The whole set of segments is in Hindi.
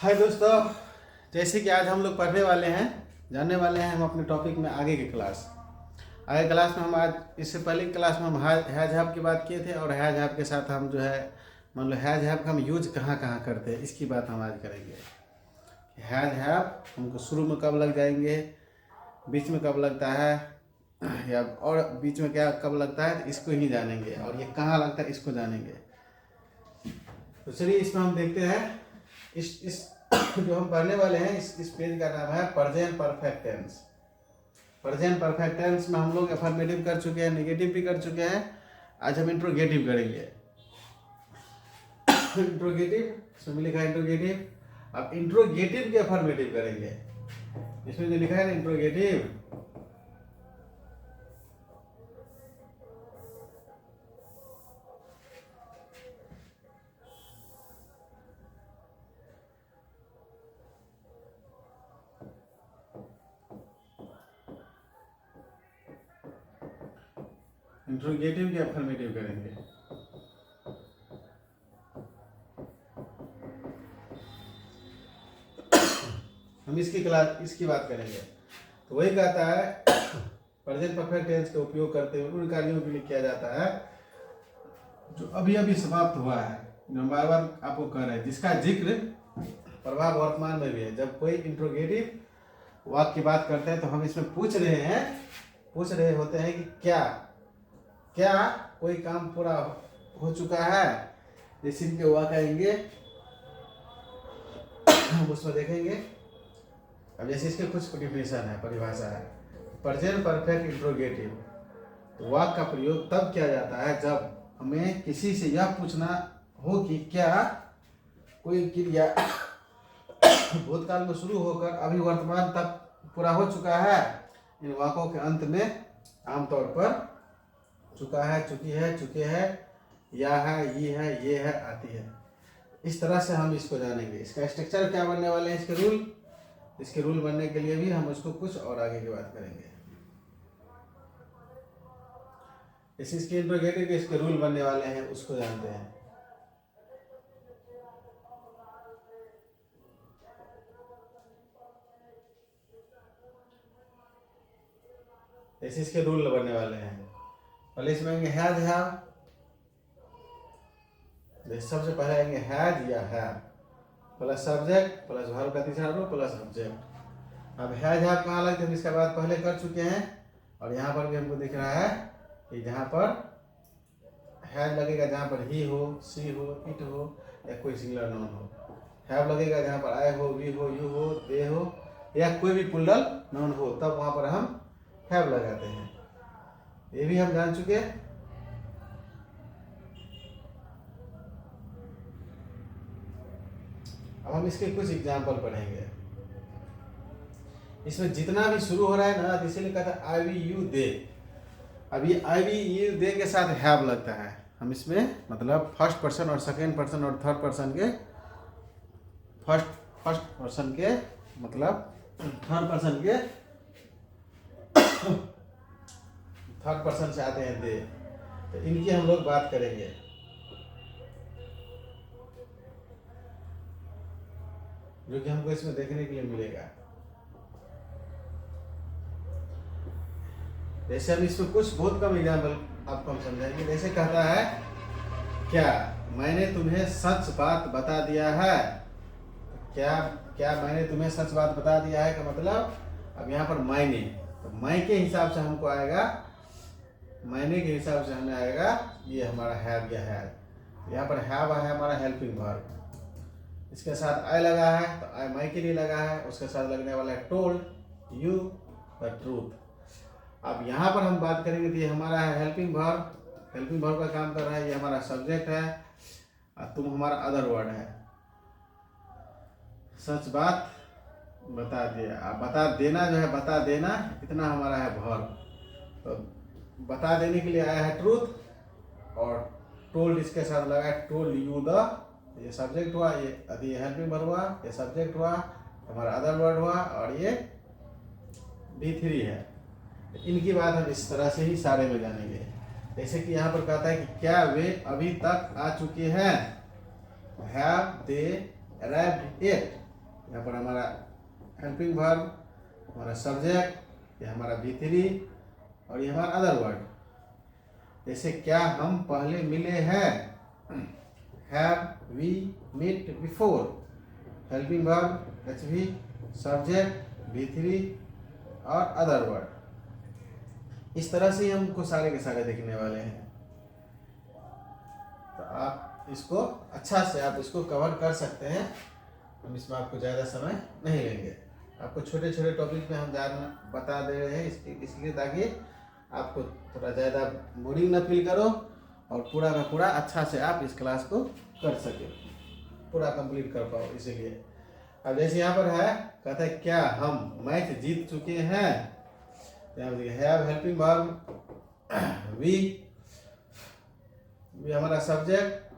हाय दोस्तों, जैसे कि आज हम लोग पढ़ने वाले हैं, जानने वाले हैं हम अपने टॉपिक में आगे की क्लास। आगे क्लास में हम आज इससे पहले की क्लास में हम हैज हैव की बात किए थे और हैज हैव के साथ हम जो है मान लो हैज हैव का हम यूज कहाँ कहाँ करते हैं इसकी बात हम आज करेंगे। हैज हैव हमको शुरू में कब लग जाएंगे, बीच में कब लगता है या और बीच में क्या कब लगता है, तो इसको ही जानेंगे। और ये कहाँ लगता है इसको जानेंगे। तो चलिए इसमें हम देखते हैं। इस जो हम पढ़ने वाले हैं इस पेज का नाम है present perfect tense. Present perfect tense में हम लोग अफर्मेटिव कर चुके हैं, नेगेटिव भी कर चुके हैं। आज हम इंट्रोगेटिव करेंगे। इंट्रोगेटिव, इसमें लिखा है इंट्रोगेटिव। अब इंट्रोगेटिव के अफर्मेटिव करेंगे। इसमें जो लिखा है ना इंट्रोगेटिव, इंट्रोगेटिव के अफर्मेटिव करेंगे। हम इसकी बात करेंगे। तो वही कहता है प्रेजेंट परफेक्ट टेंस का उपयोग करते हुए उन कार्यों के लिए किया जाता है जो अभी अभी समाप्त हुआ है। हम बार बार आपको कह रहे हैं जिसका जिक्र प्रभाव वर्तमान में भी है। जब कोई इंट्रोगेटिव वाक्य की बात करते हैं तो हम इसमें पूछ रहे होते हैं कि क्या कोई काम पूरा हो चुका है। जैसे इनके हुआ कहेंगे हम उसमें देखेंगे। अब जैसे इसके कुछ डिफिनेशन है, परिभाषा है। प्रेजेंट परफेक्ट इंट्रोगेटिव, तो वाक्य का प्रयोग तब किया जाता है जब हमें किसी से यह पूछना हो कि क्या कोई क्रिया भूतकाल में शुरू होकर अभी वर्तमान तक पूरा हो चुका है। इन वाक्यों के अंत में आमतौर पर चुका है, चुकी है, चुके हैं, या है, ये है आती है। इस तरह से हम इसको जानेंगे। इसका स्ट्रक्चर क्या बनने वाले हैं, इसके रूल बनने के लिए भी हम उसको कुछ और आगे की बात करेंगे। इसके इंट्रोगेटिव के इसके रूल बनने वाले हैं, उसको जानते हैं। ऐसे इसके रूल बनने वाले हैं। पहले इसमें आएंगे हैज हैव। सबसे पहले आएंगे हैज या have plus subject plus verb का तीसरा रूप प्लस ऑब्जेक्ट। अब हैज हैव कहाँ लगते हैं, इसका बात पहले कर चुके हैं। और यहाँ पर भी हमको दिख रहा है कि जहाँ पर हैज लगेगा जहाँ पर ही हो, सी हो, इट हो या कोई सिंगुलर नाउन हो। हैव लगेगा जहाँ पर आई हो, वी हो, यू हो, दे हो या कोई भी प्लूरल नाउन हो, तब वहाँ पर हम हैव लगाते हैं। ये भी हम जान चुके हैं। अब हम इसके कुछ एग्जाम्पल पढ़ेंगे। इसमें जितना भी शुरू हो रहा है ना, इसीलिए कहता है आई वी यू दे। अब ये आई वी यू दे के साथ हैव लगता है। हम इसमें मतलब फर्स्ट पर्सन और सेकेंड पर्सन और थर्ड पर्सन के फर्स्ट पर्सन के मतलब थर्ड पर्सन से आते हैं दे। तो इनकी हम लोग बात करेंगे। जो कि हमको इसमें देखने के लिए मिलेगा। जैसे हम इसमें कुछ बहुत कम एग्जाम्पल आपको हम समझाएंगे। जैसे कहता है क्या मैंने तुम्हें सच बात बता दिया है। क्या मैंने तुम्हें सच बात बता दिया है का मतलब अब यहाँ पर मैंने, तो मैं के हिसाब से हमको आएगा, मैंने के हिसाब से हमें आएगा ये हमारा हैव या हैव। यहाँ पर हैव है हमारा हेल्पिंग वर्ब। इसके साथ आई लगा है तो आई मैं के लिए लगा है। उसके साथ लगने वाला है टोल्ड यू द ट्रूथ। अब यहाँ पर हम बात करेंगे तो ये हमारा है हेल्पिंग वर्ब। हेल्पिंग वर्ब का काम कर रहा है, ये हमारा सब्जेक्ट है और तुम हमारा अदर वर्ड है। सच बात बता दिया। अब बता देना जो है, बता देना इतना हमारा है वर्ब। तो बता देने के लिए आया है ट्रूथ और टोल्ड इसके साथ लगा है टोल्ड यू द, ये सब्जेक्ट हुआ, ये हेल्पिंग वर्ब हुआ, ये सब्जेक्ट हुआ, हमारा अदर वर्ड हुआ और ये B3 है। इनकी बात हम इस तरह से ही सारे में जानेंगे। जैसे कि यहाँ पर कहता है कि क्या वे अभी तक आ चुके हैं। Have they arrived yet. यहाँ पर हमारा हेल्पिंग वर्ब, हमारा सब्जेक्ट, ये हमारा V3 और ये हमारा अदर वर्ड। जैसे क्या हम पहले मिले हैं, have we meet before, helping verb HV, subject V3 और अदर वर्ड। इस तरह से हमको सारे के सारे देखने वाले हैं। तो आप इसको अच्छा से आप इसको कवर कर सकते हैं। हम इसमें आपको ज़्यादा समय नहीं लेंगे। आपको छोटे छोटे टॉपिक में हम ज़्यादा बता दे रहे हैं इसलिए ताकि आपको थोड़ा ज़्यादा बोरिंग ना फील करो और पूरा का पूरा अच्छा से आप इस क्लास को कर सके, पूरा कंप्लीट कर पाओ। इसीलिए अब जैसे यहाँ पर है, कहता है क्या हम मैच जीत चुके हैं। यहाँ पर हैव हेल्पिंग वर्ब वी हमारा सब्जेक्ट,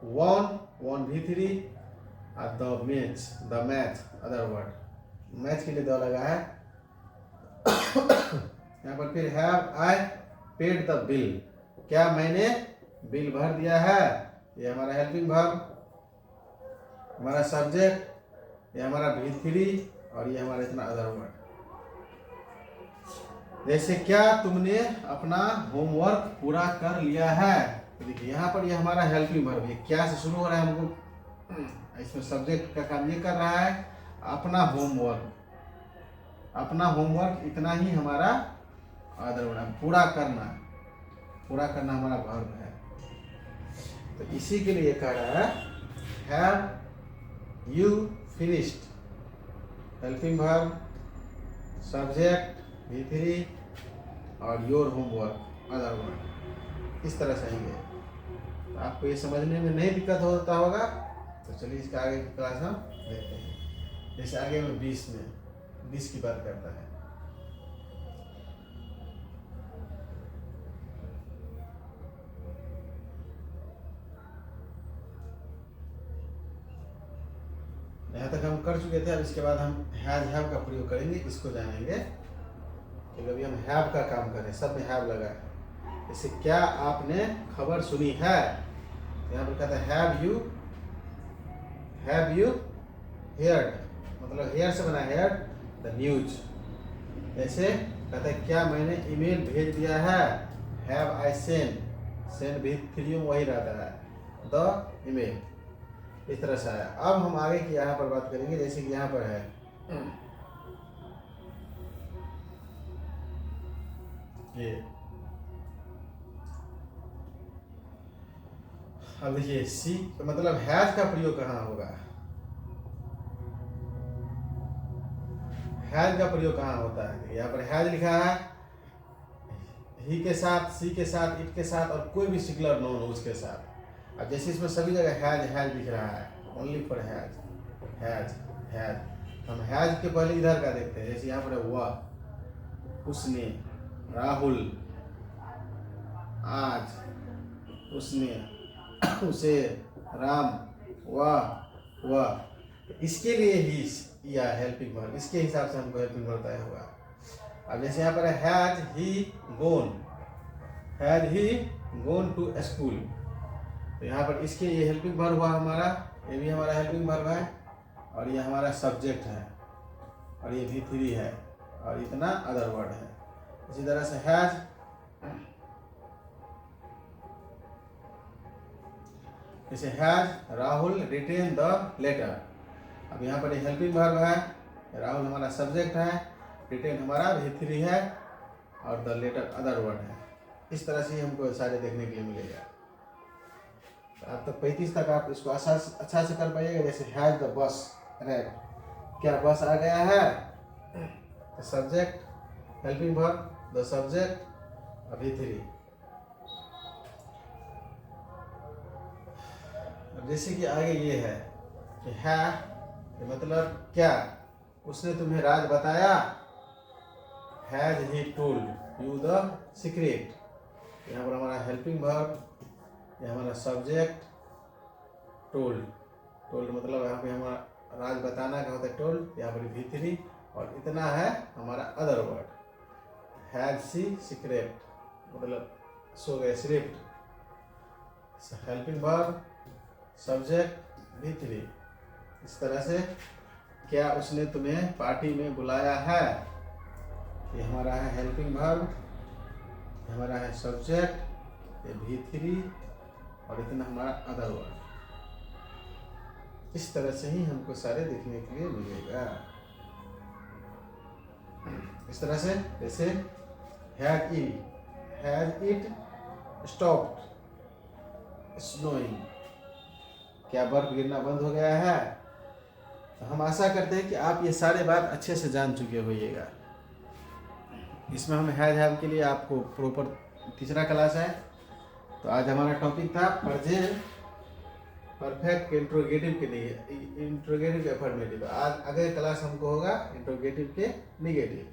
वन V3 और the match other word. Match के लिए दो लगा है। यहाँ पर फिर have I paid the bill, क्या मैंने बिल भर दिया है, ये हमारा हेल्पिंग वर्ब, हमारा सब्जेक्ट, ये हमारा V3 और ये हमारा इतना अदर वर्ड। जैसे क्या तुमने अपना होमवर्क पूरा कर लिया है। तो देखिए यहाँ पर ये हमारा हेल्पिंग वर्ब, ये क्या से शुरू हो रहा है, हमको इसमें सब्जेक्ट का काम ये कर रहा है, अपना होमवर्क। अपना होमवर्क इतना ही हमारा अदर वर्ड है, पूरा करना। पूरा करना हमारा वर्ब है। तो इसी के लिए कह रहा है have you finished, helping verb, subject V3 और योर होमवर्क अदर वर्ड। इस तरह से आएंगे। तो आपको ये समझने में नहीं दिक्कत होता होगा। तो चलिए इसका आगे की क्लास हम देखते हैं। जैसे आगे में 20 की बात करता है। यहाँ तक हम कर चुके थे। अब इसके बाद हम हैव का प्रयोग करेंगे, इसको जानेंगे। कि अभी हम हैव का काम करें, सब में हैव लगा है। जैसे क्या आपने खबर सुनी है। यहाँ पर कहता है हैव यू हेयर्ड, मतलब हेयर से बना हेयर्ड द न्यूज। जैसे कहता है क्या मैंने ईमेल भेज दिया है, हैव आई सेंड V3 में वही रहता है द ईमेल। इस तरह से आया। अब हम आगे की यहाँ पर बात करेंगे। जैसे कि यहाँ पर है ये, अब देखिए सी मतलब हैज का प्रयोग कहाँ होगा। हैज का प्रयोग कहाँ होता है। यहाँ पर हैज लिखा है, ही के साथ, सी के साथ, इट के साथ और कोई भी सिंगुलर नाउन उसके साथ। अब जैसे इसमें सभी जगह हैज दिख रहा है, ओनली फॉर हैज। हम हैज के पहले इधर का देखते हैं। जैसे यहाँ पर है वह, उसने, राहुल, आज, उसने, उसे, राम, वह। इसके लिए ही या हेल्पिंग वर्ब, इसके हिसाब से हमको हेल्पिंग वर्ब तय होगा। अब जैसे यहाँ पर है has he gone to school. तो यहाँ पर इसके ये हेल्पिंग वर्ब हुआ हमारा, ये भी हमारा हेल्पिंग वर्ब है और ये हमारा सब्जेक्ट है और ये V3 है और इतना अदर वर्ड है। इसी तरह से हैज, जैसे has Rahul written the letter. अब यहाँ पर हेल्पिंग वर्ब है, राहुल हमारा सब्जेक्ट है, रिटेन हमारा V3 है और द लेटर अदर वर्ड है। इस तरह से हमको सारे देखने के लिए मिलेगा। तो आप तक 35 तक आप इसको अच्छा से कर पाइएगा। जैसे हैज द बस रेड, क्या बस आ गया है, तो subject helping verb the subject V3। अब जैसे कि आगे ये है कि है मतलब क्या उसने तुम्हें राज बताया, has he told you the secret. यहाँ पर हमारा हेल्पिंग वर्ब, ये हमारा सब्जेक्ट टोल्ड मतलब यहाँ पे हमारा राज बताना का होता है टोल्ड, यहाँ पर V3 और इतना है हमारा अदर वर्ड हैज सी सीक्रेट मतलब सो गए script. Helping verb subject V3। इस तरह से क्या उसने तुम्हें पार्टी में बुलाया है। ये हमारा है हेल्पिंग वर्ब, हमारा है सब्जेक्ट, ये V3 और इतना हमारा अदर वर्ड। इस तरह से ही हमको सारे देखने के लिए मिलेगा। इस तरह से जैसे हैज इट स्टॉप्ड स्नोइंग, क्या बर्फ गिरना बंद हो गया है। तो हम आशा करते हैं कि आप ये सारे बात अच्छे से जान चुके होइएगा। इसमें हम हैज हैव के लिए आपको प्रॉपर तीसरा क्लास है। तो आज हमारा टॉपिक था प्रेजेंट परफेक्ट इंट्रोगेटिव के लिए, इंट्रोगेटिव के अफर्मेटिव। आज अगले क्लास हमको होगा इंट्रोगेटिव के निगेटिव।